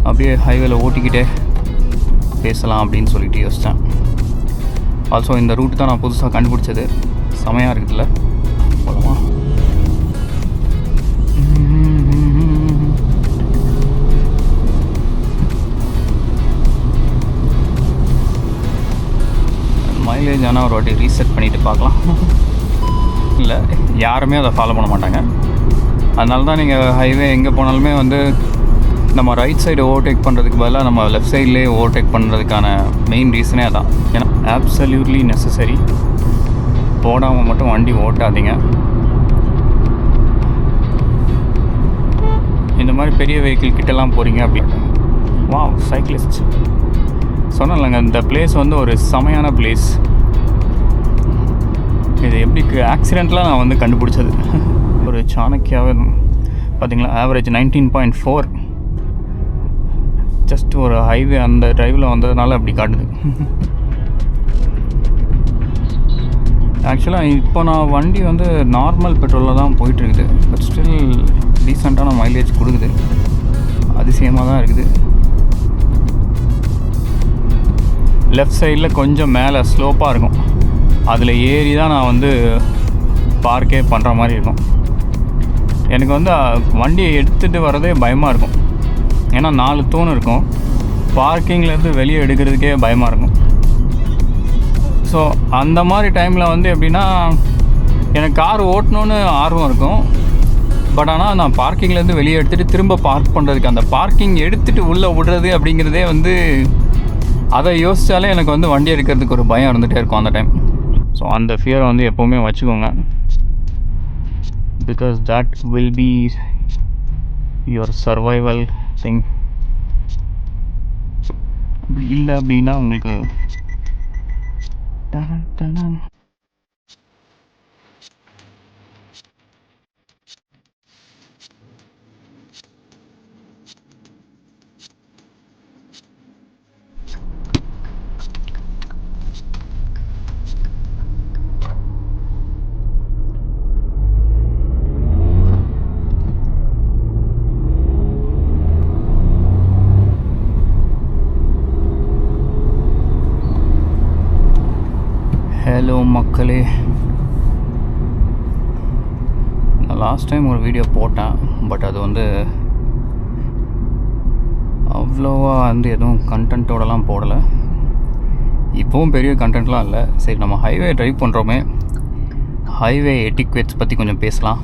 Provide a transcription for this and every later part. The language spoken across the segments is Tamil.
அப்படியே ஹைவேல ஓட்டிக்கிட்டே பேசலாம் அப்படின்னு சொல்லிட்டு யோசித்தேன். ஆல்சோ இந்த ரூட் தான் நான் புதுசாக கண்டுபிடிச்சது. செமையாக இருக்குதுல்ல, போகலாமா? மைலேஜ் ஆனால் ஒரு வாட்டி ரீசெட் பண்ணிவிட்டு பார்க்கலாம். இல்லை, யாருமே அதை ஃபாலோ பண்ண மாட்டாங்க. அதனால தான் நீங்கள் ஹைவே எங்கே போனாலுமே வந்து நம்ம ரைட் சைடு ஓவர்டேக் பண்ணுறதுக்கு பதிலாக நம்ம லெஃப்ட் சைட்லேயே ஓவர்டேக் பண்ணுறதுக்கான மெயின் ரீசனே அதான். ஏன்னா ஆப்சல்யூட்லி நெசசரி. போடாமல் மட்டும் வண்டி ஓட்டாதீங்க. இந்த மாதிரி பெரிய வெஹிக்கிள் கிட்டலாம் போகிறீங்க அப்படின்னு. Wow, cyclist. சொன்னேன்லங்க, இந்த பிளேஸ் வந்து ஒரு செமையான பிளேஸ். இது எப்படி ஆக்சிடெண்ட்லாம் நான் வந்து கண்டுபிடிச்சது. ஒரு சாணக்கியாவே பார்த்தீங்களா, ஆவரேஜ் 19.4. ஜஸ்ட் ஒரு ஹைவே அந்த டிரைவில் வந்ததுனால அப்படி காட்டுது. ஆக்சுவலாக இப்போ நான் வண்டி வந்து நார்மல் பெட்ரோலில் தான் போயிட்டுருக்குது. பட் ஸ்டில் டீசெண்டான மைலேஜ் கொடுக்குது. அதிசயமாக தான் இருக்குது. லெஃப்ட் சைடில் கொஞ்சம் மேலே ஸ்லோப்பாக இருக்கும். அதில் ஏறி தான் நான் வந்து பார்க்கே பண்ணுற மாதிரி இருக்கும். எனக்கு வந்து வண்டியை எடுத்துகிட்டு வரதே பயமாக இருக்கும். ஏன்னா 4 தூண் இருக்கும். பார்க்கிங்லேருந்து வெளியே எடுக்கிறதுக்கே பயமாக இருக்கும். ஸோ அந்த மாதிரி டைமில் வந்து எப்படின்னா, எனக்கு கார் ஓட்டணுன்னு ஆர்வம் இருக்கும். பட் ஆனால் நான் பார்க்கிங்லேருந்து வெளியே எடுத்துகிட்டு திரும்ப பார்க் பண்ணுறதுக்கு, அந்த பார்க்கிங் எடுத்துகிட்டு உள்ளே விடுறது அப்படிங்கிறதே வந்து, அதை யோசித்தாலே எனக்கு வந்து வண்டி எடுக்கிறதுக்கு ஒரு பயம் இருந்துகிட்டே இருக்கும் அந்த டைம். ஸோ அந்த ஃபியரை வந்து எப்போவுமே வச்சுக்கோங்க. Because that will be your survival thing. இல்லை அப்படின்னா உங்களுக்கு ஹலோ மக்களே, நான் லாஸ்ட் டைம் ஒரு வீடியோ போட்டேன். பட் அது வந்து அவ்வளோவா வந்து எதுவும் கண்டென்ட்டோடலாம் போடலை. இப்போவும் பெரிய கண்டென்ட்லாம் இல்லை. சரி, நம்ம ஹைவே ட்ரைவ் பண்ணுறோமே, ஹைவே எட்டிக்வேட்ஸ் பற்றி கொஞ்சம் பேசலாம்.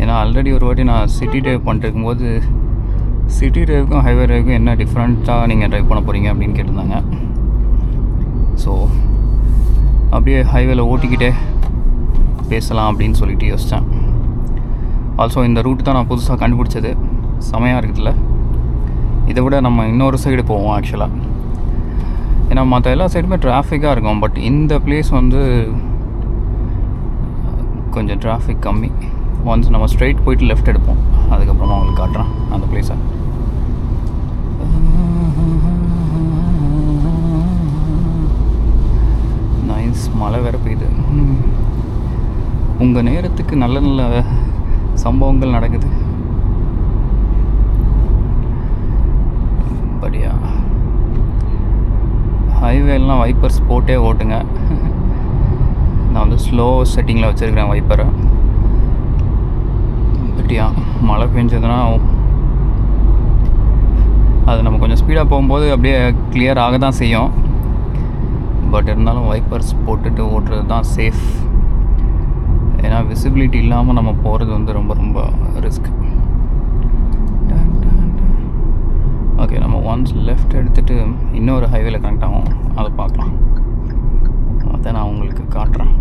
ஏன்னா ஆல்ரெடி ஒரு வாட்டி நான் சிட்டி ட்ரைவ் பண்ணிட்டு இருக்கும்போது, சிட்டி ட்ரைவுக்கும் ஹைவே ட்ரைவுக்கும் என்ன டிஃப்ரெண்ட்டாக நீங்கள் ட்ரைவ் பண்ண போகிறீங்க அப்படின்னு கேட்டிருந்தாங்க. ஸோ அப்படியே ஹைவேல ஓட்டிக்கிட்டே பேசலாம் அப்படின்னு சொல்லிட்டு யோசித்தேன். ஆல்சோ இந்த ரூட் தான் நான் புதுசாக கண்டுபிடிச்சது. செமையாக இருக்குதுல்ல. இதை விட நம்ம இன்னொரு சைடு போவோம் ஆக்சுவலாக. ஏன்னா மற்ற எல்லா சைடுமே டிராஃபிக்காக இருக்கும். பட் இந்த பிளேஸ் வந்து கொஞ்சம் டிராஃபிக் கம்மி. ஒன்ஸ் நம்ம ஸ்ட்ரைட் போயிட்டு லெஃப்ட் எடுப்போம். அதுக்கப்புறமா உங்களுக்கு காட்டுறேன் அந்த பிளேஸை. நைஸ், மழை வேறு பெய்யுது. உங்கள் நேரத்துக்கு நல்ல நல்ல சம்பவங்கள் நடக்குது. படியா ஹைவேலாம் வைப்பர்ஸ் போட்டே ஓட்டுங்க. நான் வந்து ஸ்லோ செட்டிங்கில் வச்சுருக்கிறேன் வைப்பரை. பட்டியா மழை பெஞ்சதுன்னா அது நம்ம கொஞ்சம் ஸ்பீடாக போகும்போது அப்படியே கிளியர் ஆக தான் செய்யும். பட் இருந்தாலும் வைப்பர்ஸ் போட்டுட்டு ஓட்டுறது தான் சேஃப். ஏன்னா விசிபிலிட்டி இல்லாமல் நம்ம போகிறது வந்து ரொம்ப ரொம்ப ரிஸ்க். ஓகே, நம்ம ஒன்ஸ் லெஃப்ட் எடுத்துகிட்டு இன்னொரு ஹைவேல கனெக்ட் ஆகும். அதை பார்க்கலாம். அதை நான் உங்களுக்கு காட்டுறேன்.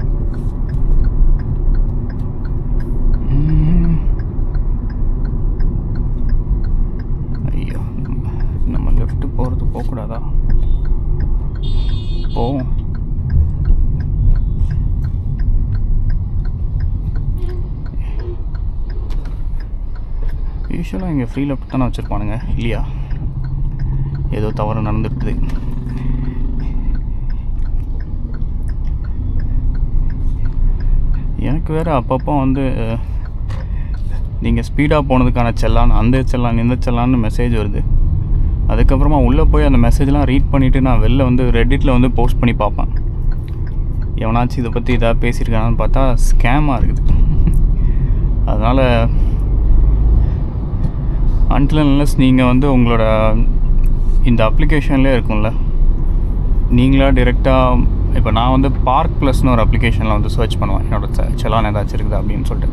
ஐயோ, நம்ம லெஃப்ட்டு போகிறது போகக்கூடாதா? போவோம். யூஸ்வலாக இங்கே ஃப்ரீ லெஃப்ட் தானே வச்சுருப்பானுங்க இல்லையா? ஏதோ தவறு நடந்துட்டுது. எனக்கு வேறு அப்பப்போ வந்து நீங்கள் ஸ்பீடாக போனதுக்கான செல்லான், அந்த செல்லான், இந்த செல்லான்னு மெசேஜ் வருது. அதுக்கப்புறமா உள்ளே போய் அந்த மெசேஜ்லாம் ரீட் பண்ணிவிட்டு நான் வெளில வந்து ரெட்டிட்டில் வந்து போஸ்ட் பண்ணி பார்ப்பேன், எவனாச்சும் இதை பற்றி எதாவது பேசியிருக்கானான்னு பார்த்தா ஸ்கேமாக இருக்குது. அதனால் அன்டில் அன்லெஸ் நீங்கள் வந்து உங்களோட இந்த அப்ளிகேஷன்லேயே இருக்கும்ல, நீங்களா டிரெக்டாக இப்போ நான் வந்து பார்க் ப்ளஸ்னு ஒரு அப்ளிகேஷனில் வந்து சர்ச் பண்ணுவேன் என்னோடய செலான் ஏதாச்சும் இருக்குது அப்படின்னு சொல்லிட்டு.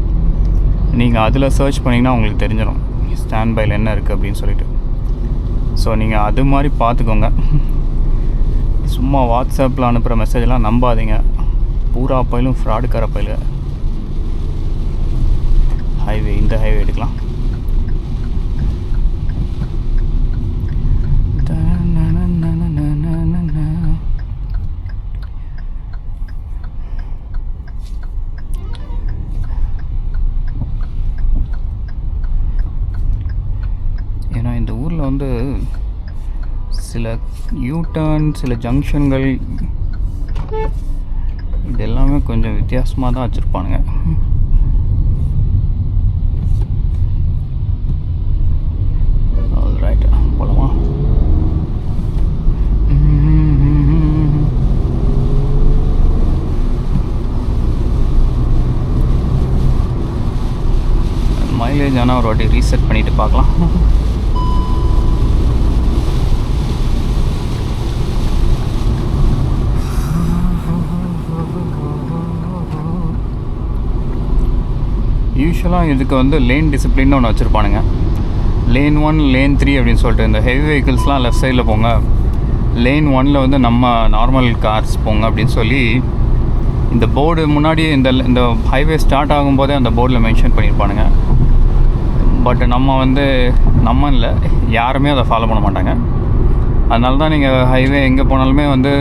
நீங்கள் அதில் சர்ச் பண்ணிங்கன்னா உங்களுக்கு தெரிஞ்சிடும் ஸ்டாண்ட் பையில் என்ன இருக்குது அப்படின்னு சொல்லிட்டு. ஸோ நீங்கள் அது மாதிரி பார்த்துக்கோங்க. சும்மா வாட்ஸ்அப்பில் அனுப்புகிற மெசேஜெலாம் நம்பாதீங்க, பூரா பயிலும் ஃப்ராடுக்கார பயில. ஹைவே, இந்த ஹைவே எடுக்கலாம். ஏன்னா இந்த ஊரில் வந்து சில யூடர்ன், சில ஜங்ஷன்கள் இது எல்லாமே கொஞ்சம் வித்தியாசமாக தான் வச்சுருப்பானுங்க. ரைட், போகலாமா? மைலேஜ் ஆனால் ஒரு வாட்டி ரீசெட் பண்ணிவிட்டு பார்க்கலாம். யூஸ்வலாக இதுக்கு வந்து லேன் டிசிப்ளின்னு ஒன்று வச்சுருப்பானுங்க. லேன் 1, லேன் 3 அப்படின்னு சொல்லிட்டு. இந்த ஹெவி வெஹிக்கிள்ஸ்லாம் லெஃப்ட் சைடில் போங்க, லேன் 1 வந்து நம்ம நார்மல் கார்ஸ் போங்க அப்படின்னு சொல்லி இந்த போர்டு முன்னாடி இந்த ஹைவே ஸ்டார்ட் ஆகும்போதே அந்த போர்டில் மென்ஷன் பண்ணியிருப்பானுங்க. பட் நம்ம இல்லை, யாருமே அதை ஃபாலோ பண்ண மாட்டாங்க. அதனால தான் நீங்கள் ஹைவே எங்கே போனாலுமே வந்து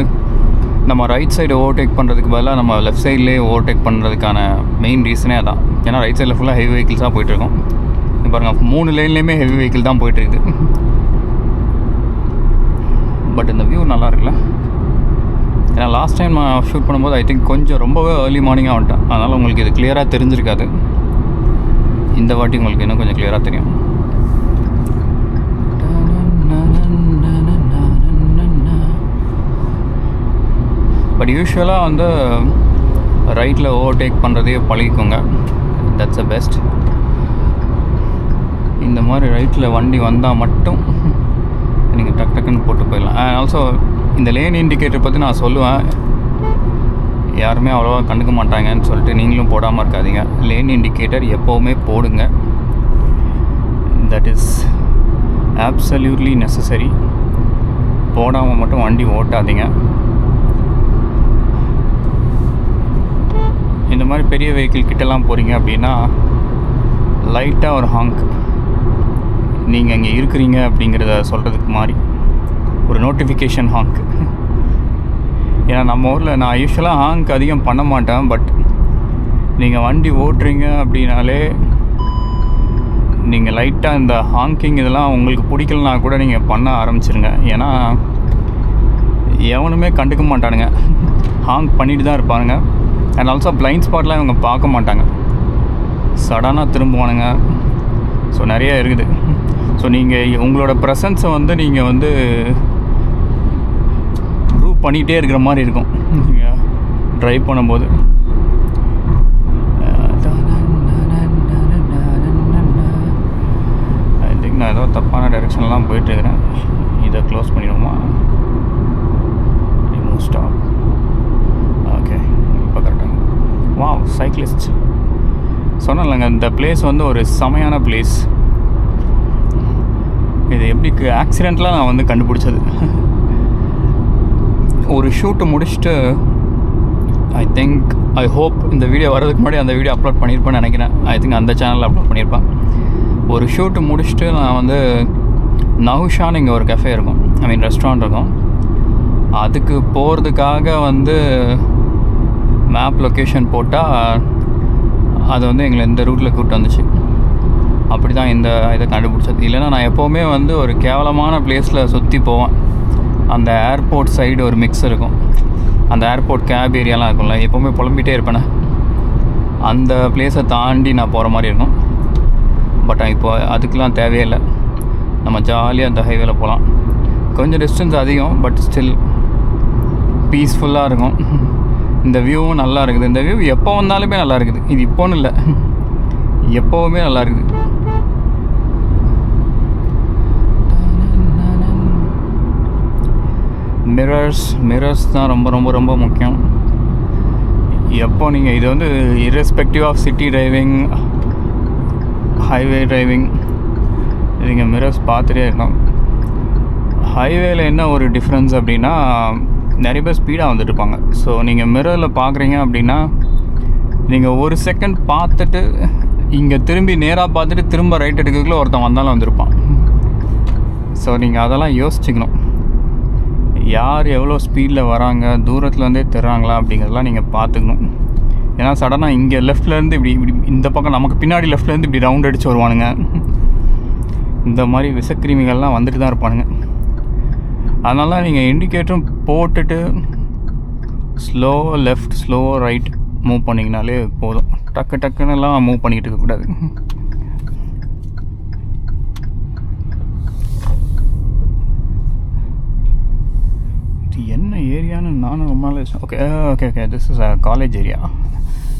நம்ம ரைட் சைடு ஓவர்டேக் பண்ணுறதுக்கு பதிலாக நம்ம லெஃப்ட் சைட்லேயே ஓவர்டேக் பண்ணுறதுக்கான மெயின் ரீசனே அதான். ஏன்னா ரைட் சைடில் ஃபுல்லாக ஹெவி வெஹிக்கிள்ஸாக போயிட்டுருக்கோம். இப்போ பாருங்கள், 3 லேன்லேயுமே ஹெவி வெஹிக்கிள் தான் போயிட்டுருக்குது. பட் இந்த வியூ நல்லா இருக்குல்ல. ஏன்னா லாஸ்ட் டைம் நான் ஷூட் பண்ணும்போது ஐ திங்க் கொஞ்சம் ரொம்பவே ஏர்லி மார்னிங்காக வந்துட்டேன். அதனால் உங்களுக்கு இது கிளியராக தெரிஞ்சிருக்காது. இந்த வாட்டி உங்களுக்கு இன்னும் கொஞ்சம் கிளியராக தெரியும். பட் யூஸ்வலாக வந்து ரைட்டில் ஓவர்டேக் பண்ணுறதே பழகிக்கோங்க, தட்ஸ் த பெஸ்ட். இந்த மாதிரி ரைட்டில் வண்டி வந்தால் மட்டும் நீங்கள் டக்குன்னு போட்டு போயிடலாம். ஆல்சோ இந்த லேன் இண்டிகேட்டர் பற்றி நான் சொல்லுவேன், யாருமே அவ்வளோவா கண்டுக்க மாட்டாங்கன்னு சொல்லிட்டு நீங்களும் போடாமல் இருக்காதீங்க. லேன் இண்டிகேட்டர் எப்போவுமே போடுங்க, தட் இஸ் ஆப்சல்யூட்லி நெசசரி. போடாமல் மட்டும் வண்டி ஓட்டாதீங்க. இந்த மாதிரி பெரிய வெஹிக்கிள் கிட்டலாம் போகிறீங்க அப்படின்னா லைட்டாக ஒரு ஹாங்க், நீங்கள் இங்கே இருக்கிறீங்க அப்படிங்கிறத சொல்கிறதுக்கு மாதிரி ஒரு நோட்டிஃபிகேஷன் ஹாங்க். ஏன்னா நம்ம ஊரில் நான் யூஸ்வலாக ஹாங்க் அதிகம் பண்ண மாட்டேன். பட் நீங்கள் வண்டி ஓட்டுறீங்க அப்படின்னாலே நீங்கள் லைட்டாக இந்த ஹாங்கிங் இதெல்லாம் உங்களுக்கு பிடிக்கலனா கூட நீங்கள் பண்ண ஆரம்பிச்சிருங்க. ஏன்னா எவனுமே கண்டுக்க மாட்டானுங்க, ஹாங்க் பண்ணிட்டு தான் இருப்பானுங்க. அண்ட் ஆல்சோ பிளைண்ட் ஸ்பாட்லாம் இவங்க பார்க்க மாட்டாங்க, சடனாக திரும்புவானுங்க. ஸோ நிறைய இருக்குது. ஸோ நீங்கள் உங்களோட ப்ரெசன்ஸை வந்து நீங்கள் வந்து ப்ரூவ் பண்ணிகிட்டே இருக்கிற மாதிரி இருக்கும் நீங்கள் ட்ரைவ் பண்ணும்போது. ஐ திங்க் நான் ஏதோ தப்பான டைரெக்ஷன்லாம் போயிட்டுருக்கிறேன். இதை க்ளோஸ் பண்ணிடுவோமா? Remove stop. ஓகே, இப்போ கரெக்டாக. Wow, cyclist. சொன்னேன்லங்க, இந்த பிளேஸ் வந்து ஒரு செமையான பிளேஸ். இது எப்படி ஆக்சிடெண்ட்லாம் நான் வந்து கண்டுபிடிச்சது. ஒரு ஷூட்டு முடிச்சுட்டு ஐ ஹோப் இந்த வீடியோ வரதுக்கு முன்னாடி அந்த வீடியோ அப்லோட் பண்ணியிருப்பேன்னு நினைக்கிறேன். ஐ திங்க் அந்த சேனலில் அப்லோட் பண்ணியிருப்பேன். ஒரு ஷூட்டு முடிச்சுட்டு நான் வந்து நவுஷான்னு இங்கே ஒரு கஃபே இருக்கும், ஐ மீன் ரெஸ்டாரண்ட் இருக்கும். அதுக்கு போகிறதுக்காக வந்து மேப் லொக்கேஷன் போட்டால் அது வந்து எங்களை இந்த ரூட்டில் கூப்பிட்டு வந்துச்சு. அப்படி தான் இந்த இதை கண்டுபிடிச்சது. இல்லைன்னா நான் எப்போவுமே வந்து ஒரு கேவலமான பிளேஸில் சுற்றி போவேன். அந்த ஏர்போர்ட் சைடு ஒரு மிக்ஸ் இருக்கும், அந்த ஏர்போர்ட் கேப் ஏரியாலாம் இருக்கும்ல, எப்போவுமே புலம்பிகிட்டே இருப்பேனே, அந்த பிளேஸை தாண்டி நான் போகிற மாதிரி இருக்கும். பட் இப்போ அதுக்கெலாம் தேவையில்லை. நம்ம ஜாலியாக அந்த ஹைவேல போகலாம். கொஞ்சம் டிஸ்டன்ஸ் அதிகம், பட் ஸ்டில் பீஸ்ஃபுல்லாக இருக்கும். இந்த வியூவும் நல்லா இருக்குது. இந்த வியூ எப்போ வந்தாலுமே நல்லா இருக்குது. இது இப்போன்னு இல்லை, எப்போவுமே நல்லா இருக்குது. மிரர்ஸ் தான் ரொம்ப ரொம்ப ரொம்ப முக்கியம். எப்போ நீங்கள் இது வந்து irrespective of city driving, highway driving, நீங்கள் மிரர்ஸ் பார்த்துட்டே இருக்கணும். ஹைவேல என்ன ஒரு டிஃப்ரென்ஸ் அப்படின்னா, நிறைய பேர் ஸ்பீடாக வந்துட்டுருப்பாங்க. ஸோ நீங்கள் மிரரில் பார்க்குறீங்க அப்படின்னா, நீங்கள் ஒரு செகண்ட் பார்த்துட்டு இங்கே திரும்பி நேராக பார்த்துட்டு திரும்ப ரைட் எடுக்கிறதுக்குள்ளே ஒருத்தன் வந்தாலும் வந்திருப்பான். ஸோ நீங்கள் அதெல்லாம் யோசிச்சுக்கணும். யார் எவ்வளோ ஸ்பீடில் வராங்க, தூரத்துலேருந்தே தர்றாங்களா அப்படிங்கிறதெல்லாம் நீங்கள் பார்த்துக்கணும். ஏன்னா சடனாக இங்கே லெஃப்ட்லேருந்து இப்படி இந்த பக்கம் நமக்கு பின்னாடி லெஃப்ட்லேருந்து இப்படி ரவுண்ட் அடித்து வருவானுங்க. இந்த மாதிரி விஷக்கிருமிகள்லாம் வந்துட்டு தான் இருப்பானுங்க. அதனால நீங்கள் இண்டிகேட்டரும் போட்டுட்டு slow left slow right move பண்ணிங்கனாலே போதும். டக்குன்னுலாம் மூவ் பண்ணிக்கிட்டு இருக்கக்கூடாது. இது என்ன ஏரியான்னு நானும் ரொம்ப நாள் okay this is a college area.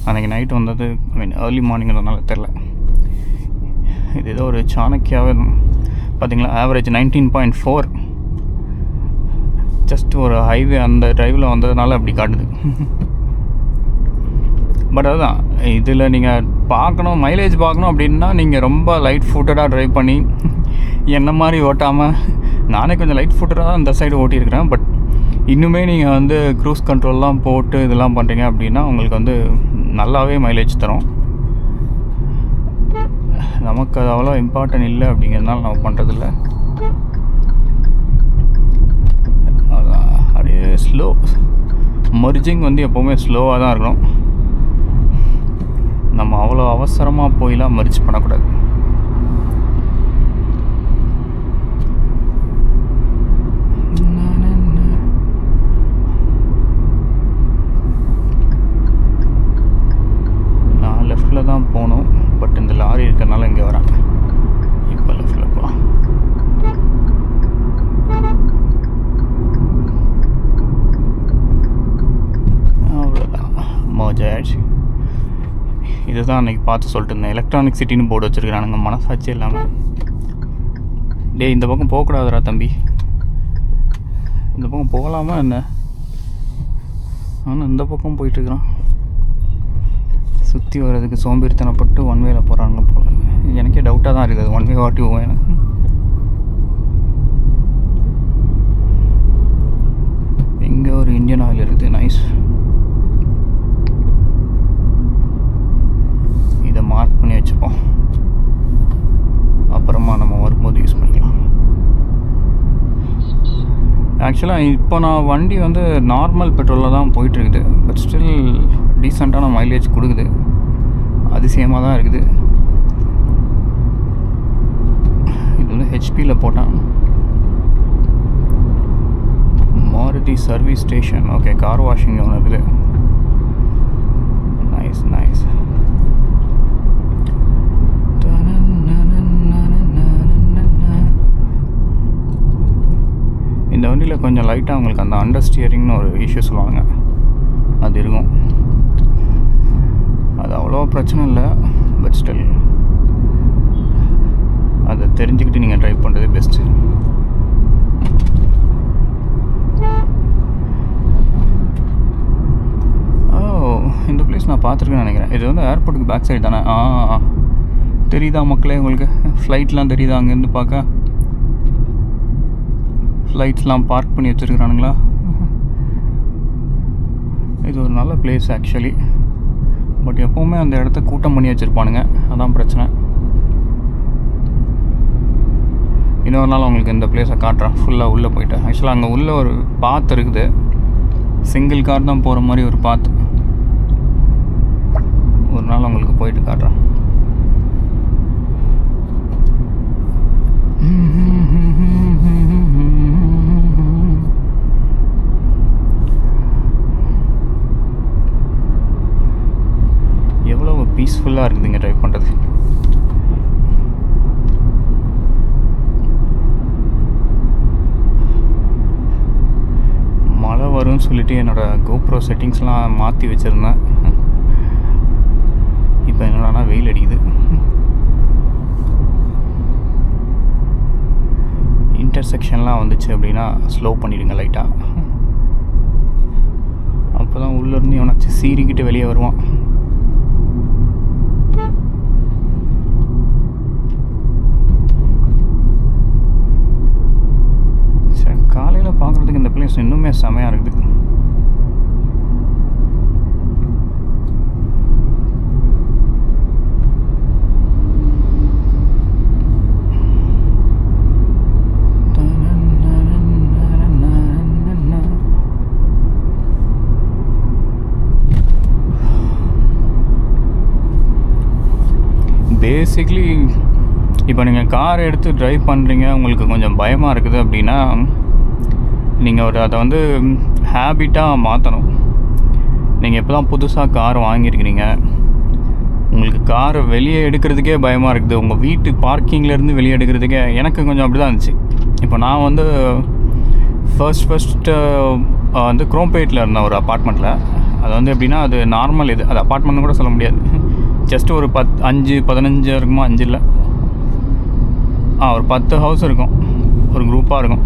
அன்றைக்கி நைட் வந்தது, ஐ மீன் ஏர்லி மார்னிங்கிறதுனால தெரில. இது ஏதோ ஒரு சாணக்கியாவே பார்த்தீங்களா, ஆவரேஜ் 19.4. ஜஸ்ட் ஒரு ஹைவே அந்த டிரைவில் வந்ததுனால அப்படி காட்டுது. பட் அதுதான், இதில் நீங்கள் பார்க்கணும், மைலேஜ் பார்க்கணும் அப்படின்னா நீங்கள் ரொம்ப லைட் ஃபுட்டடாக ட்ரைவ் பண்ணி என்ன மாதிரி ஓட்டாமல், நானே கொஞ்சம் லைட் ஃபுட்டடாக தான் இந்த சைடு ஓட்டியிருக்கிறேன். பட் இன்னுமே நீங்கள் வந்து க்ரூஸ் கண்ட்ரோல்லாம் போட்டு இதெல்லாம் பண்ணுறீங்க அப்படின்னா உங்களுக்கு வந்து நல்லாவே மைலேஜ் தரும். நமக்கு அது அவ்வளோ இம்பார்ட்டன்ட் இல்லை அப்படிங்கிறதுனால நம்ம பண்ணுறதில்ல. அப்படியே ஸ்லோ மர்ஜிங் வந்து எப்போவுமே ஸ்லோவாக தான் இருக்கணும். நம்ம அவ்வளோ அவசரமாக போயெலாம் மர்ஜ் பண்ணக்கூடாது. நான் லெஃப்டில் தான் போகணும், பட் இந்த லாரி இருக்கிறதுனால இங்கே வரேன். இப்போ லெஃப்டில் போகலாம். அவ்வளோதான், மோஜ் ஆயிடுச்சு. இதுதான் அன்றைக்கி பார்த்து சொல்லிட்டு இருந்தேன், எலக்ட்ரானிக் சிட்டின்னு போர்டு வச்சுருக்கிறானுங்க, மனசாட்சி இல்லாமல். டேய் இந்த பக்கம் போகக்கூடாதுரா தம்பி, இந்த பக்கம் போகலாமா என்ன? ஆனால் இந்த பக்கம் போயிட்டுருக்குறான். சுற்றி வர்றதுக்கு சோம்பேறித்தனப்பட்டு ஒன் வேல போகிறாங்க போல. எனக்கே டவுட்டாக தான் இருக்குது, ஒன் வே வாட்டி போவேன் எனக்கு. இங்கே ஒரு இந்தியன் ஆயில் இருக்குது, நைஸ். இதை மார்க் பண்ணி வச்சுப்போம், அப்புறமா நம்ம வரும்போது யூஸ் பண்ணிக்கலாம். ஆக்சுவலாக இப்போ நான் வண்டி வந்து நார்மல் பெட்ரோலில் தான் போயிட்டுருக்குது, பட் ஸ்டில் டீசெண்டான மைலேஜ் கொடுக்குது. அதிசயமாக தான் இருக்குது. இது வந்து ஹெச்பியில் போட்டான். Maruti service station, okay, car washing ஒன்று இருக்குது. Nice nice. இந்த வண்டியில் கொஞ்சம் லைட்டாக உங்களுக்கு அந்த அண்டர் ஸ்டியரிங்னு ஒரு இஷ்யூ சொல்லுவாங்க, அது இருக்கும். அது அவ்வளோ பிரச்சனை இல்லை, பட் ஸ்டில் அதை தெரிஞ்சுக்கிட்டு நீங்கள் ட்ரைவ் பண்ணுறது பெஸ்ட்டு. இந்த பிளேஸ் நான் பார்த்துருக்கேன்னு நினைக்கிறேன். இது வந்து ஏர்போர்ட்டுக்கு பேக் சைடு தானே? தெரியுதா மக்களே உங்களுக்கு? ஃப்ளைட்லாம் தெரியுதா அங்கேருந்து பார்க்க? ஃப்ளைட்ஸ்லாம் பார்க் பண்ணி வச்சுருக்குறானுங்களா? இது ஒரு நல்ல பிளேஸ் ஆக்சுவலி, பட் எப்போவுமே அந்த இடத்த கூட்டம் பண்ணி வச்சுருப்பானுங்க, அதான் பிரச்சனை. இன்னொரு நாள் உங்களுக்கு இந்த பிளேஸை காட்டுறேன் ஃபுல்லாக உள்ளே போயிட்டு. ஆக்சுவலாக அங்கே உள்ளே ஒரு பாத் இருக்குது, சிங்கிள் கார் தான் போகிற மாதிரி ஒரு பாத். ஒரு நாள் உங்களுக்கு போயிட்டு காட்டுறேன். எவ்வளோ பீஸ்ஃபுல்லாக இருக்குதுங்க ட்ரைவ் பண்ணுறது. அப்படின்னு சொல்லிட்டு என்னோடய கோப்ரோ செட்டிங்ஸ்லாம் மாற்றி வச்சுருந்தேன். இப்போ என்னடானா வெயில் அடிக்குது. இன்டர்செக்ஷன்லாம் வந்துச்சு அப்படின்னா ஸ்லோ பண்ணிவிடுங்க லைட்டாக. அப்போ தான் உள்ளேருந்து எவனாச்சும் சீறிக்கிட்டு வெளியே வருவான். சரி, காலையில் பார்க்குறதுக்கு இந்த பிளேஸ் இன்னுமே செமையாக இருக்குது. பேசிக்லி இப்போ நீங்கள் கார் எடுத்து ட்ரைவ் பண்ணுறீங்க, உங்களுக்கு கொஞ்சம் பயமாக இருக்குது அப்படின்னா நீங்கள் அதை வந்து ஹேபிட்டாக மாற்றணும். நீங்கள் இப்போ தான் புதுசாக கார் வாங்கியிருக்கிறீங்க, உங்களுக்கு காரை வெளியே எடுக்கிறதுக்கே பயமாக இருக்குது. உங்கள் வீட்டு பார்க்கிங்லேருந்து வெளியே எடுக்கிறதுக்கே எனக்கு கொஞ்சம் அப்படி தான் இருந்துச்சு. இப்போ நான் வந்து ஃபர்ஸ்ட்டு வந்து குரோம்பேட்டில் இருந்தேன் ஒரு அப்பார்ட்மெண்ட்டில். அது வந்து எப்படின்னா அது நார்மல், அது அப்பார்ட்மெண்ட்னு கூட சொல்ல முடியாது. ஜஸ்ட் ஒரு 15 இருக்குமா, 5 இல்லை ஒரு 10 ஹவுஸ் இருக்கும், ஒரு குரூப்பாக இருக்கும்.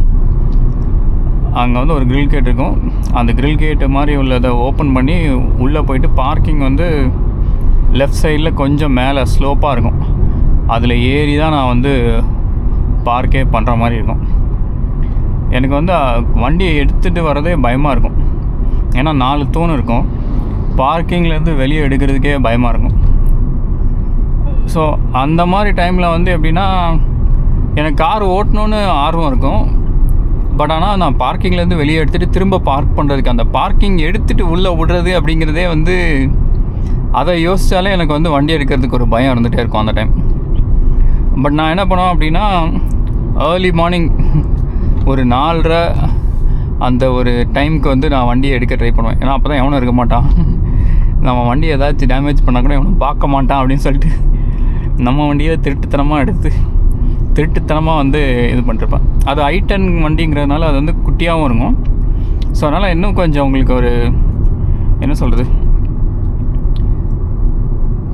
அங்கே வந்து ஒரு கிரில் கேட் இருக்கும். அந்த கிரில் கேட்டு மாதிரி உள்ளதை ஓப்பன் பண்ணி உள்ளே போயிட்டு பார்க்கிங் வந்து லெஃப்ட் சைடில் கொஞ்சம் மேலே ஸ்லோப்பாக இருக்கும். அதில் ஏறி தான் நான் வந்து பார்க்கே பண்ணுற மாதிரி இருக்கும். எனக்கு வந்து வண்டியை எடுத்துகிட்டு வரதே பயமாக இருக்கும். ஏன்னா 4 தூண் இருக்கும், பார்க்கிங்லேருந்து வெளியே எடுக்கிறதுக்கே பயமாக இருக்கும். ஸோ அந்த மாதிரி டைமில் வந்து எப்படின்னா எனக்கு கார் ஓட்டணுன்னு ஆர்வம் இருக்கும். பட் ஆனால் நான் பார்க்கிங்லேருந்து வெளியே எடுத்துகிட்டு திரும்ப பார்க் பண்ணுறதுக்கு, அந்த பார்க்கிங் எடுத்துகிட்டு உள்ளே விடுறது அப்படிங்கிறதே வந்து அதை யோசித்தாலே எனக்கு வந்து வண்டி எடுக்கிறதுக்கு ஒரு பயம் இருந்துகிட்டே இருக்கும் அந்த டைம். பட் நான் என்ன பண்ணுவேன் அப்படின்னா ஏர்லி மார்னிங் ஒரு 4:30 அந்த ஒரு டைமுக்கு வந்து நான் வண்டியை எடுக்க ட்ரை பண்ணுவேன். ஏன்னா அப்போ தான் எவனும் இருக்க மாட்டான், நம்ம வண்டியை ஏதாச்சும் டேமேஜ் பண்ணால் கூட எவனும் பார்க்க மாட்டான் அப்படின்னு சொல்லிட்டு நம்ம வண்டியை திருட்டுத்தனமாக வந்து இது பண்ணிருப்பேன். அது I10 வண்டிங்கிறதுனால அது வந்து குட்டியாகவும் இருக்கும். ஸோ அதனால் இன்னும் கொஞ்சம் உங்களுக்கு ஒரு என்ன சொல்கிறது,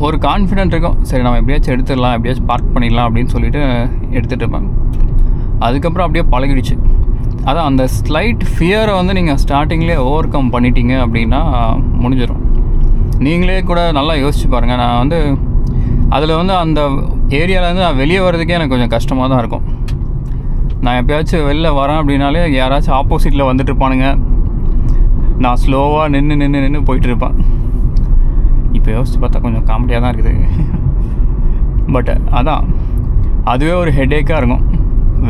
ஒரு கான்ஃபிடென்ட் இருக்கும். சரி நம்ம எப்படியாச்சும் எடுத்துடலாம், எப்படியாச்சும் பார்க் பண்ணிடலாம் அப்படின்னு சொல்லிட்டு எடுத்துகிட்டு இருப்பேன். அதுக்கப்புறம் அப்படியே பழகிடுச்சு. அதான் அந்த ஸ்லைட் ஃபியரை வந்து நீங்கள் ஸ்டார்டிங்லேயே ஓவர் கம் பண்ணிட்டீங்க அப்படின்னா முடிஞ்சிடும். நீங்களே கூட நல்லா யோசிச்சு பாருங்கள். நான் வந்து அதில் வந்து அந்த ஏரியாவிலேருந்து நான் வெளியே வர்றதுக்கே எனக்கு கொஞ்சம் கஷ்டமாக தான் இருக்கும். நான் எப்போயாச்சும் வெளில வரேன் அப்படின்னாலே யாராச்சும் ஆப்போசிட்டில் வந்துட்டு இருப்பானுங்க, நான் ஸ்லோவாக நின்று போயிட்டுருப்பேன். இப்போ யோசிச்சு பார்த்தா கொஞ்சம் காமெடியாக தான் இருக்குது. பட் அதான் அதுவே ஒரு ஹெட்டேக்காக இருக்கும்.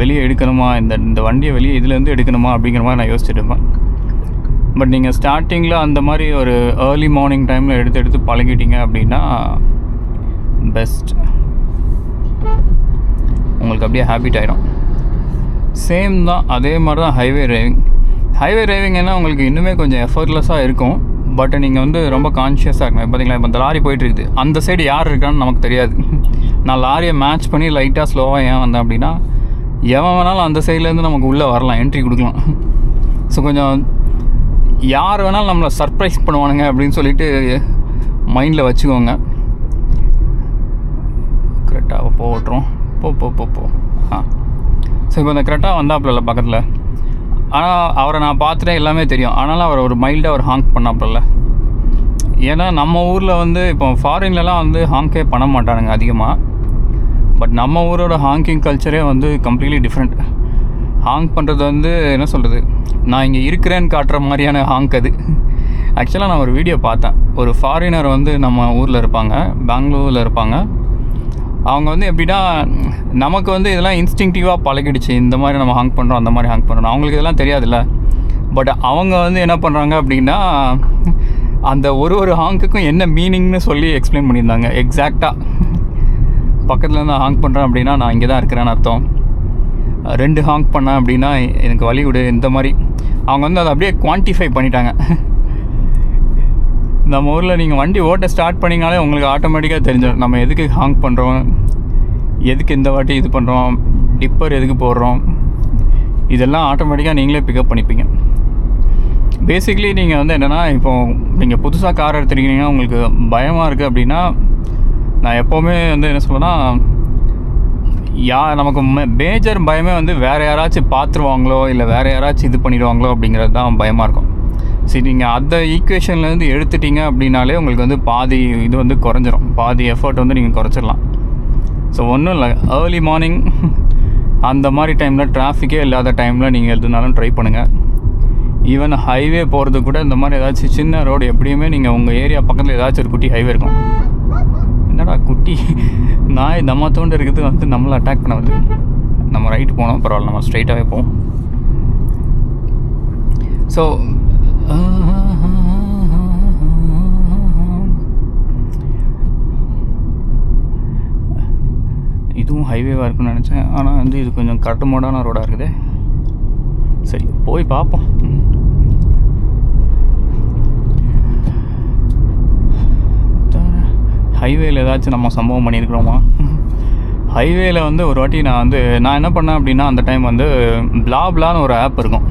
வெளியே எடுக்கணுமா, இந்த வண்டியை வெளியே இதுலேருந்து எடுக்கணுமா அப்படிங்கிற மாதிரி நான் யோசிச்சுட்டு இருப்பேன். பட் நீங்கள் ஸ்டார்டிங்கில் அந்த மாதிரி ஒரு ஏர்லி மார்னிங் டைமில் எடுத்து பழகிட்டீங்க அப்படின்னா பெஸ்ட். உங்களுக்கு அப்படியே ஹேபிட் ஆகிடும். சேம் தான், அதே மாதிரி தான் ஹைவே டிரைவிங் என்ன உங்களுக்கு இன்னுமே கொஞ்சம் எஃபர்ட்லெஸ்ஸாக இருக்கும். பட் நீங்கள் வந்து ரொம்ப கான்ஷியஸாக இருக்கணும். பார்த்தீங்களா, இப்போ இந்த லாரி போயிட்டுருக்குது, அந்த சைடு யார் இருக்கான்னு நமக்கு தெரியாது. நான் லாரியை மேட்ச் பண்ணி லைட்டாக ஸ்லோவாக ஏன் வந்தேன் அப்படின்னா எவன் வேணாலும் அந்த சைட்லேருந்து நமக்கு உள்ளே வரலாம், என்ட்ரி கொடுக்கலாம். ஸோ கொஞ்சம் யார் வேணாலும் நம்மளை சர்ப்ரைஸ் பண்ணுவானுங்க அப்படின்னு சொல்லிட்டு மைண்டில் வச்சுக்கோங்க. கரெக்டாக போட்டுரும் போ. ஸோ இப்போ இந்த கரெக்டாக வந்தாப்புல பக்கத்தில், ஆனால் அவரை நான் பார்த்துட்டே எல்லாமே தெரியும். ஆனாலும் அவர் ஒரு மைல்டாக ஒரு ஹாங்க் பண்ணாப்புல. ஏன்னா நம்ம ஊரில் வந்து இப்போ ஃபாரின்லலாம் வந்து ஹாங்கே பண்ண மாட்டானுங்க அதிகமாக. பட் நம்ம ஊரோட ஹாங்கிங் கல்ச்சரே வந்து கம்ப்ளீட்லி டிஃப்ரெண்ட். ஹாங்க் பண்ணுறது வந்து என்ன சொல்கிறது, நான் இங்கே இருக்கிறேன்னு காட்டுற மாதிரியான ஹாங்க் அது. ஆக்சுவலாக நான் ஒரு வீடியோ பார்த்தேன். ஒரு ஃபாரினர் வந்து நம்ம ஊரில் இருப்பாங்க, பெங்களூரில் இருப்பாங்க. அவங்க வந்து எப்படின்னா நமக்கு வந்து இதெல்லாம் இன்ஸ்டிங்டிவாக பழகிடுச்சு. இந்த மாதிரி நம்ம ஹாங்க் பண்ணுறோம், அந்த மாதிரி ஹாங்க் பண்ணுறோம். அவங்களுக்கு இதெல்லாம் தெரியாதுல்ல. பட் அவங்க வந்து என்ன பண்ணுறாங்க அப்படின்னா அந்த ஒரு ஹாங்குக்கும் என்ன மீனிங்னு சொல்லி எக்ஸ்பிளைன் பண்ணியிருந்தாங்க. எக்ஸாக்டாக பக்கத்தில் இருந்து ஹாங்க் பண்ணுறேன் அப்படின்னா நான் இங்கே தான் இருக்கிறேன்னு அர்த்தம். 2 ஹாங்க் பண்ணேன் அப்படின்னா எனக்கு வழி விடு, இந்த மாதிரி அவங்க வந்து அதை அப்படியே குவான்டிஃபை பண்ணிட்டாங்க. நம்ம ஊரில் நீங்கள் வண்டி ஓட்ட ஸ்டார்ட் பண்ணிங்கனாலே உங்களுக்கு ஆட்டோமேட்டிக்காக தெரிஞ்சிடும் நம்ம எதுக்கு ஹாங்க் பண்ணுறோம், எதுக்கு இந்த வாட்டி இது பண்ணுறோம், டிப்பர் எதுக்கு போடுறோம், இதெல்லாம் ஆட்டோமேட்டிக்காக நீங்களே பிக்கப் பண்ணிப்பீங்க. பேசிக்லி நீங்கள் வந்து என்னென்னா, இப்போது நீங்கள் புதுசாக கார் எடுத்துருக்கீங்கன்னா உங்களுக்கு பயமாக இருக்குது அப்படின்னா, நான் எப்போவுமே வந்து என்ன சொல்லுவேன்னா, நமக்கு மேஜர் பயமே வந்து வேறு யாராச்சும் பார்த்துருவாங்களோ இல்லை வேறு யாராச்சும் இது பண்ணிடுவாங்களோ அப்படிங்கிறது தான் பயமாக இருக்கும். சரி, நீங்கள் அந்த ஈக்குவேஷன்லேருந்து எடுத்துட்டீங்க அப்படின்னாலே உங்களுக்கு வந்து பாதி இது வந்து குறைஞ்சிரும், பாதி எஃபர்ட் வந்து நீங்கள் குறைச்சிடலாம். ஸோ ஒன்றும் இல்லை, ஏர்லி மார்னிங் அந்த மாதிரி டைமில் டிராஃபிக்கே இல்லாத டைமில் நீங்கள் எதுனாலும் ட்ரை பண்ணுங்கள். ஈவன் ஹைவே போகிறது கூட இந்த மாதிரி ஏதாச்சும் சின்ன ரோடு, எப்படியுமே நீங்கள் உங்கள் ஏரியா பக்கத்தில் ஏதாச்சும் ஒரு குட்டி ஹைவே இருக்கும். என்னடா குட்டி நாய் தம்மாத்தோண்டு இருக்குது வந்து நம்மளை அட்டாக் பண்ண வந்து, நம்ம ரைட்டு போனோம் பரவாயில்ல, நம்ம ஸ்ட்ரைட்டாகவே போவோம். ஸோ இதுவும் ஹைவேவாக இருக்குன்னு நினச்சேன், ஆனால் வந்து இது கொஞ்சம் கரட்டு மோடான ரோடாக இருக்குது. சரி, போய் பார்ப்போம். ஹைவேயில் ஏதாச்சும் நம்ம சம்பவம் பண்ணியிருக்கிறோமா? ஹைவேயில் வந்து ஒரு வாட்டி நான் என்ன பண்ணேன் அப்படின்னா, அந்த டைம் வந்து பிளாப்லான்னு ஒரு ஆப் இருக்கும்.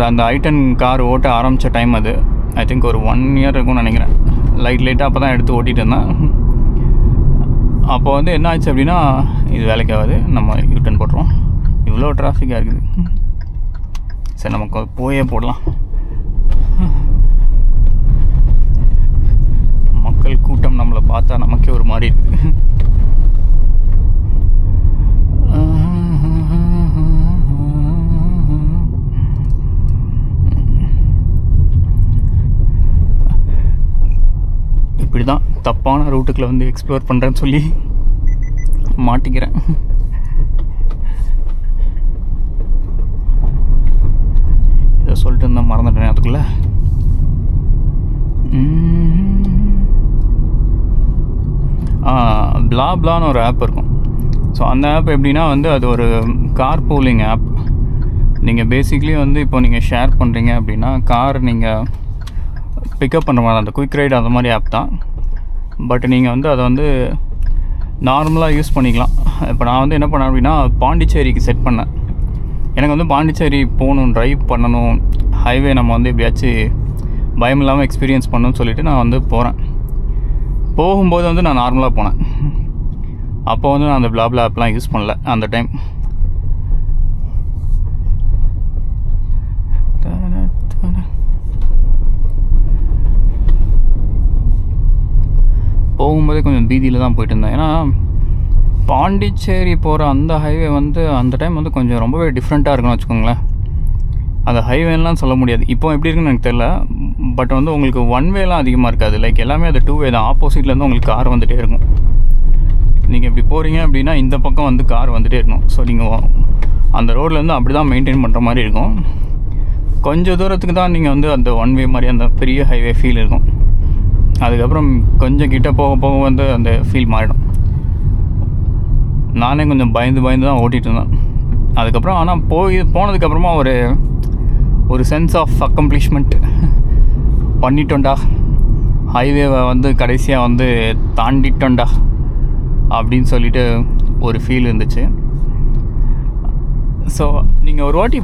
அந்த i10 கார் ஓட்ட ஆரம்பித்த டைம் அது. ஐ திங்க் ஒரு 1 year இருக்கும்னு நினைக்கிறேன். லைட்டாக அப்போ தான் எடுத்து ஓட்டிகிட்டு இருந்தேன். அப்போ வந்து என்ன ஆச்சு அப்படின்னா, இது வேலைக்கு ஆகாது, நம்ம யூட்டன் போட்டுருவோம். இவ்வளோ டிராஃபிக்காக இருக்குது. சரி, நமக்கு போயே போடலாம். மக்கள் கூட்டம் நம்மளை பார்த்தா நமக்கே ஒரு மாதிரி இருக்குது. இப்படி தான் தப்பான ரூட்டுக்குள்ள வந்து எக்ஸ்ப்ளோர் பண்ணுறேன்னு சொல்லி மாட்டிக்கிறேன். இதை சொல்லிட்டு இருந்தால் மறந்துட்டேன் அதுக்குள்ளே. பிளாப்லான்னு ஒரு ஆப் இருக்கும். ஸோ அந்த ஆப் எப்படின்னா வந்து அது ஒரு கார் பூலிங் ஆப். நீங்கள் பேசிக்லி வந்து இப்போ நீங்கள் ஷேர் பண்ணுறீங்க அப்படின்னா, கார் நீங்கள் பிக்கப் பண்ணுற மாதிரி அந்த குயிக் ரைடு அந்த மாதிரி ஆப் தான். பட் நீங்கள் வந்து அதை வந்து நார்மலாக யூஸ் பண்ணிக்கலாம். இப்போ நான் வந்து என்ன பண்ணேன் அப்படின்னா, பாண்டிச்சேரிக்கு செட் பண்ணேன். எனக்கு வந்து பாண்டிச்சேரி போகணும், ட்ரைவ் பண்ணணும், ஹைவே நம்ம வந்து எப்படியாச்சும் பயம் இல்லாமல் எக்ஸ்பீரியன்ஸ் பண்ணணும்னு சொல்லிவிட்டு நான் வந்து போகிறேன். போகும்போது வந்து நான் நார்மலாக போனேன். அப்போ வந்து நான் அந்த பிளாப்லா ஆப்லாம் யூஸ் பண்ணல அந்த டைம். போகும்போதே கொஞ்சம் பீதியில் தான் போயிட்டு இருந்தேன். ஏன்னா பாண்டிச்சேரி போகிற அந்த ஹைவே வந்து அந்த டைம் வந்து கொஞ்சம் ரொம்பவே டிஃப்ரெண்ட்டாக இருக்குன்னு வச்சுக்கோங்களேன். அந்த ஹைவேலாம் சொல்ல முடியாது இப்போ எப்படி இருக்குன்னு எனக்கு தெரியல. பட் வந்து உங்களுக்கு 1 வேலாம் அதிகமாக இருக்காது. லைக் எல்லாமே அது 2 வே தான். ஆப்போசிட்லேருந்து உங்களுக்கு கார் வந்துகிட்டே இருக்கும். நீங்கள் இப்படி போகிறீங்க அப்படின்னா இந்த பக்கம் வந்து கார் வந்துகிட்டே இருக்கணும். ஸோ நீங்கள் அந்த ரோட்லேருந்து அப்படி தான் மெயின்டைன் பண்ணுற மாதிரி இருக்கும். கொஞ்சம் தூரத்துக்கு தான் நீங்கள் வந்து அந்த 1 வே மாதிரி அந்த பெரிய ஹைவே ஃபீல் இருக்கும். அதுக்கப்புறம் கொஞ்சம் கிட்ட போக போக வந்து அந்த ஃபீல் மாறிடும். நானே கொஞ்சம் பயந்து தான் ஓட்டிகிட்டு இருந்தேன். அதுக்கப்புறம் ஆனால் போனதுக்கப்புறமா ஒரு சென்ஸ் ஆஃப் அக்கம்ப்ளிஷ்மெண்ட், பண்ணிட்டோண்டா, ஹைவேவை வந்து கடைசியாக வந்து தாண்டிட்டோண்டா அப்படின்னு சொல்லிட்டு ஒரு ஃபீல் இருந்துச்சு. ஸோ நீங்கள் ஒரு வாட்டி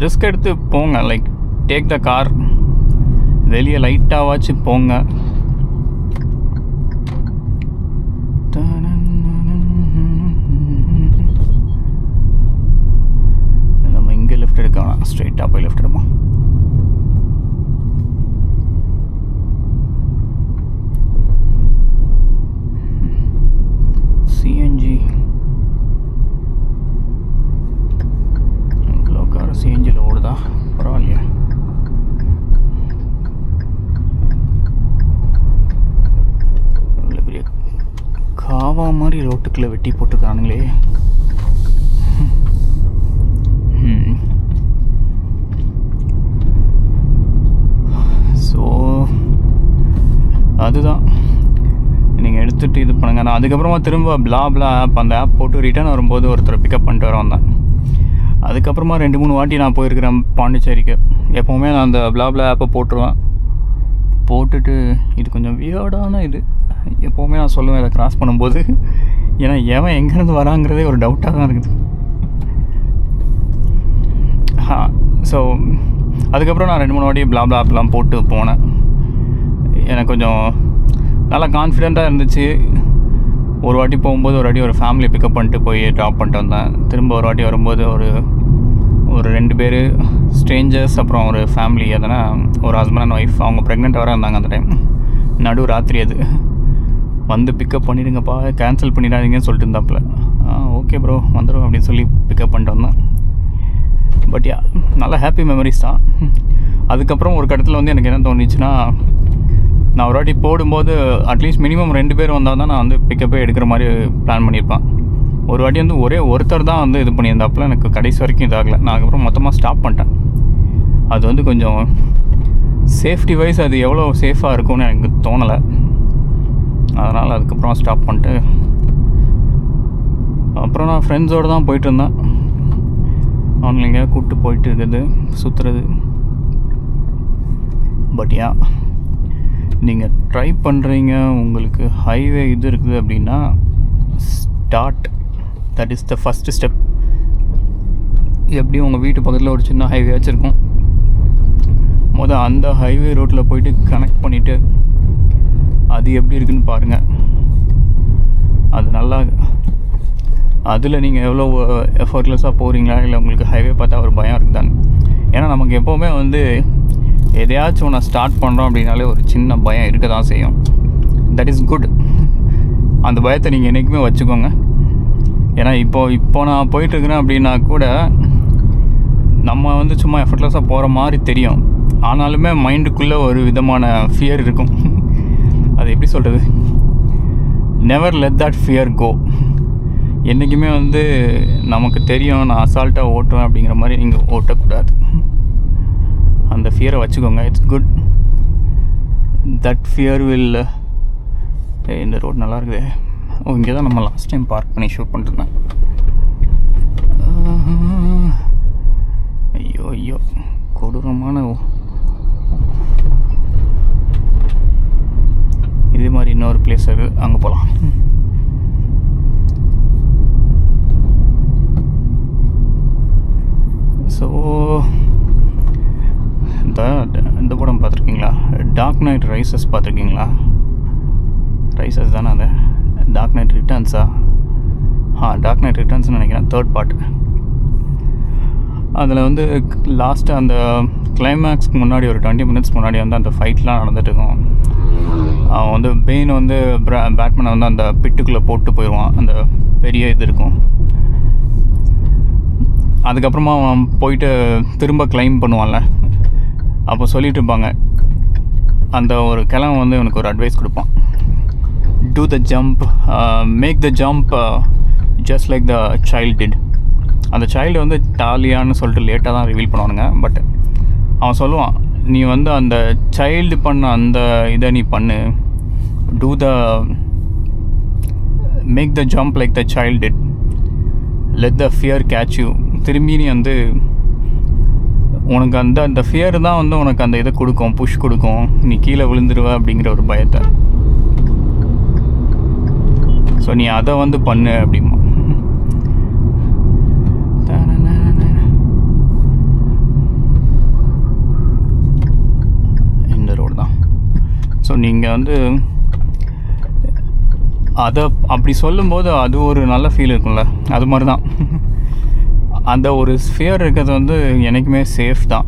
ரிஸ்க் எடுத்து போங்க. லைக் டேக் த கார், வெளியே லைட்டாகவாச்சும் போங்க. நம்ம இங்கே லெஃப்ட் எடுக்க வேணாம், ஸ்ட்ரெயிட்டாக போய் லெஃப்ட் எடுப்போம். சிஎன்ஜி இவ்வளோ கார் சிஎன்ஜியில் ஓடுதா? பரவாயில்லையா. இவ்வளோ பெரிய காவா மாதிரி ரோட்டுக்குள்ளே வெட்டி போட்டுருக்கானுங்களே. ஸோ அதுதான் நீங்கள் எடுத்துகிட்டு இது பண்ணுங்கள். நான் அதுக்கப்புறமா திரும்ப பிளாப்லா ஆப், அந்த ஆப் போட்டு ரிட்டர்ன் வரும்போது ஒருத்தரை பிக்கப் பண்ணிட்டு வர வந்தேன். அதுக்கப்புறமா 2-3 வாட்டி நான் போயிருக்கிறேன் பாண்டிச்சேரிக்கு. எப்போவுமே நான் அந்த பிளாப்லா ஆப்பை போட்டுருவேன். போட்டுட்டு இது கொஞ்சம் வியர்டான இது எப்போவுமே நான் சொல்லுவேன் இதை கிராஸ் பண்ணும்போது. ஏன்னா எவன் எங்கேருந்து வராங்கிறதே ஒரு டவுட்டாக தான் இருக்குது. ஸோ அதுக்கப்புறம் நான் 2-3 வாட்டி பிளாப்லா ஆப்லாம் போட்டு போனேன். எனக்கு கொஞ்சம் நல்லா கான்ஃபிடெண்ட்டாக இருந்துச்சு. ஒரு வாட்டி போகும்போது ஒரு வாட்டி ஒரு ஃபேமிலி பிக்கப் பண்ணிட்டு போய் ட்ராப் பண்ணிட்டு வந்தேன். திரும்ப ஒரு வாட்டி வரும்போது ஒரு 2 பேர் ஸ்ட்ரேஞ்சர்ஸ், அப்புறம் ஒரு ஃபேமிலி, எதனா ஒரு ஹஸ்பண்ட் அண்ட் ஒய்ஃப், அவங்க ப்ரெக்னென்ட் வர இருந்தாங்க அந்த டைம். நடு ராத்திரி அது வந்து பிக்கப் பண்ணிவிடுங்கப்பா, கேன்சல் பண்ணிடாதீங்கன்னு சொல்லிட்டு இருந்தாப்புல. ஓகே ப்ரோ வந்துடும் அப்படின்னு சொல்லி பிக்கப் பண்ணிட்டு வந்தேன். பட் யா, நல்லா ஹாப்பி மெமரிஸ் தான். அதுக்கப்புறம் ஒரு கட்டத்தில் வந்து எனக்கு என்ன தோணுச்சுன்னா, நான் ஒரு வாட்டி போடும்போது அட்லீஸ்ட் மினிமம் 2 பேர் வந்தால் தான் நான் வந்து பிக்கப்பே எடுக்கிற மாதிரி பிளான் பண்ணியிருப்பேன். ஒரு வாட்டி வந்து ஒருத்தர் தான் வந்து இது பண்ணியிருந்தாப்புல, எனக்கு கடைசி வரைக்கும் இதாகலை. நான் அதுக்கப்புறம் மொத்தமாக ஸ்டாப் பண்ணிட்டேன். அது வந்து கொஞ்சம் சேஃப்டி வைஸ் அது எவ்வளோ சேஃபாக இருக்கும்னு எனக்கு தோணலை. அதனால் அதுக்கப்புறம் ஸ்டாப் பண்ணிட்டு அப்புறம் நான் ஃப்ரெண்ட்ஸோடு தான் போயிட்டு இருந்தேன். அவங்களை எங்கேயா கூப்பிட்டு போயிட்டு இருக்குது சுற்றுறது. பட் யா, நீங்கள் ட்ரை பண்ணுறீங்க, உங்களுக்கு ஹைவே இது இருக்குது அப்படின்னா start. That is the first step. எப்படியும் உங்கள் வீட்டு பக்கத்தில் ஒரு சின்ன ஹைவே வச்சுருக்கோம். அந்த ஹைவே ரோட்டில் போயிட்டு கனெக்ட் பண்ணிவிட்டு அது எப்படி இருக்குதுன்னு பாருங்கள். அது நல்லா, அதில் நீங்கள் எவ்வளோ எஃபர்ட்லெஸ்ஸாக போகிறீங்களா, இல்லை உங்களுக்கு ஹைவே பார்த்தா ஒரு பயம் இருக்குதான்னு. ஏன்னா நமக்கு எப்போவுமே வந்து எதையாச்சும் ஒன்று ஸ்டார்ட் பண்ணுறோம் அப்படின்னாலே ஒரு சின்ன பயம் இருக்க தான் செய்யும். That is good. அந்த பயத்தை நீங்கள் என்றைக்குமே வச்சுக்கோங்க. ஏன்னா இப்போ நான் போயிட்டுருக்கிறேன் அப்படின்னா கூட நம்ம வந்து சும்மா எஃபர்ட்லெஸ்ஸாக போகிற மாதிரி தெரியும். ஆனாலுமே மைண்டுக்குள்ளே ஒரு விதமான ஃபியர் இருக்கும். அது எப்படி சொல்கிறது, நெவர் லெட் தட் ஃபியர் கோ. என்றைக்குமே வந்து நமக்கு தெரியும் நான் அசால்ட்டாக ஓட்டுவேன் அப்படிங்கிற மாதிரி நீங்கள் ஓட்டக்கூடாது. அந்த ஃபியரை வச்சுக்கோங்க. It's good. That fear will. இந்த ரோடு நல்லா இருக்குது. இங்கே தான் நம்ம லாஸ்ட் டைம் பார்க் பண்ணி ஷூட் பண்ணிட்டுருந்தேன். ஐயோ கொடூரமான. இதே மாதிரி இன்னொரு பிளேஸ் இருக்குது, அங்கே போகலாம். ஸோ இந்த படம் பார்த்துருக்கீங்களா, டார்க் நைட் ரைசஸ் பார்த்துருக்கீங்களா? ரைசஸ் தானே அது, டார்க் நைட் ரிட்டர்ன்ஸா? டார்க் நைட் ரிட்டர்ன்ஸ்னு நினைக்கிறேன், 3rd பார்ட். அதில் வந்து லாஸ்ட்டு அந்த கிளைமேக்ஸ்க்கு முன்னாடி ஒரு 20 மினிட்ஸ் முன்னாடி வந்து அந்த ஃபைட்லாம் நடந்துகிட்ருக்கோம். அவன் வந்து பெயின் வந்து பேட்மேனை வந்து அந்த பிட்டுக்குள்ளே போட்டு போயிடுவான். அந்த பெரிய இது இருக்கும். அதுக்கப்புறமா அவன் போயிட்டு திரும்ப கிளைம் பண்ணுவான்ல, அப்போ சொல்லிட்டு இருப்பாங்க, அந்த ஒரு கிழமை வந்து இவனுக்கு ஒரு அட்வைஸ் கொடுப்பான். Do the jump, make the jump just like the child did. அந்த சைல்டு வந்து டாலியான்னு சொல்லிட்டு லேட்டாக தான் ரிவீல் பண்ணுவானுங்க. பட் அவன் சொல்லுவான், நீ வந்து அந்த சைல்டு பண்ண அந்த இதை நீ பண்ணு, do the make the jump like the child did, let the fear catch you. திரும்பி நீ வந்து உனக்கு அந்த ஃபியர் தான் வந்து உனக்கு அந்த இதை கொடுக்கும், புஷ் கொடுக்கும், நீ கீழே விழுந்துருவ அப்படிங்கிற ஒரு பயத்தை. ஸோ நீ அதை வந்து பண்ணு அப்படிமா. இந்த ரோடு தான். ஸோ நீங்கள் வந்து அதை அப்படி சொல்லும்போது அது ஒரு நல்ல ஃபீல் இருக்கும்ல, அது மாதிரி தான். அந்த ஒரு ஃபியர் இருக்கிறது வந்து என்றைக்குமே சேஃப் தான்.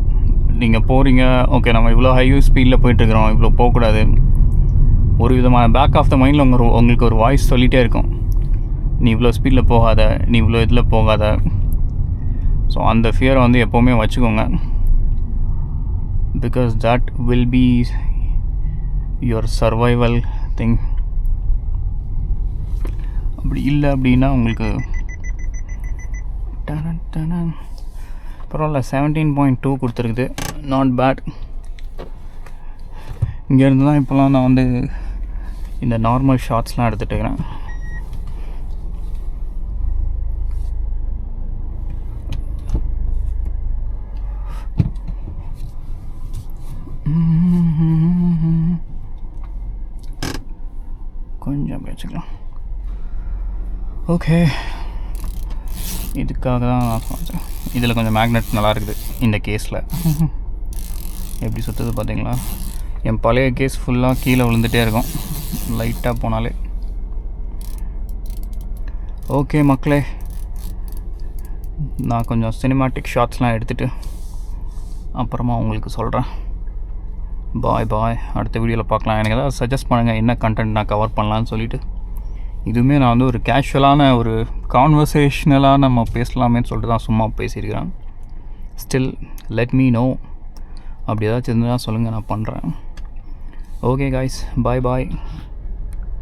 நீங்கள் போகிறீங்க, ஓகே நம்ம இவ்வளோ ஹை ஸ்பீடில் போயிட்டுருக்குறோம், இவ்வளோ போகக்கூடாது. ஒரு விதமான பேக் ஆஃப் த மைண்டில் உங்களுக்கு ஒரு வாய்ஸ் சொல்லிகிட்டே இருக்கும், நீ இவ்வளோ ஸ்பீடில் போகாத, நீ இவ்வளோ இதில் போகாத. ஸோ அந்த ஃபியரை வந்து எப்போவுமே வச்சுக்கோங்க. Because that will be your survival thing. அப்படி இல்லை அப்படின்னா உங்களுக்கு பரவாயில்ல. 17.2 கொடுத்துருக்குது, நாட் பேட். இங்கேருந்து தான் இப்போலாம் நான் வந்து இந்த நார்மல் ஷார்ட்ஸ்லாம் எடுத்துகிட்டு இருக்கிறேன். கொஞ்சம் வச்சுக்கலாம். ஓகே, இதுக்காக தான் நான் இதில் கொஞ்சம் மேக்னெட் நல்லா இருக்குது இந்த கேஸில். எப்படி சுற்றுது பார்த்தீங்களா? என் பழைய கேஸ் ஃபுல்லாக கீழே விழுந்துகிட்டே இருக்கும் லைட்டாக போனாலே. ஓகே மக்களே, நான் கொஞ்சம் சினிமாட்டிக் ஷாட்ஸ்லாம் எடுத்துகிட்டு அப்புறமா உங்களுக்கு சொல்கிறேன். பாய் பாய். அடுத்த வீடியோவில் பார்க்கலாம். எனக்கு ஏதாவது சஜஸ்ட் பண்ணுங்கள் என்ன கண்டென்ட் நான் கவர் பண்ணலான்னு சொல்லிவிட்டு. இதுவுமே நான் வந்து ஒரு கேஷுவலான ஒரு கான்வர்சேஷ்னலாக நம்ம பேசலாமேன்னு சொல்லிட்டு தான் சும்மா பேசியிருக்கிறேன். Still let me know. அப்படி ஏதாச்சும் இருந்தால் சொல்லுங்கள், நான் பண்ணுறேன். ஓகே காய்ஸ், பாய் பாய்.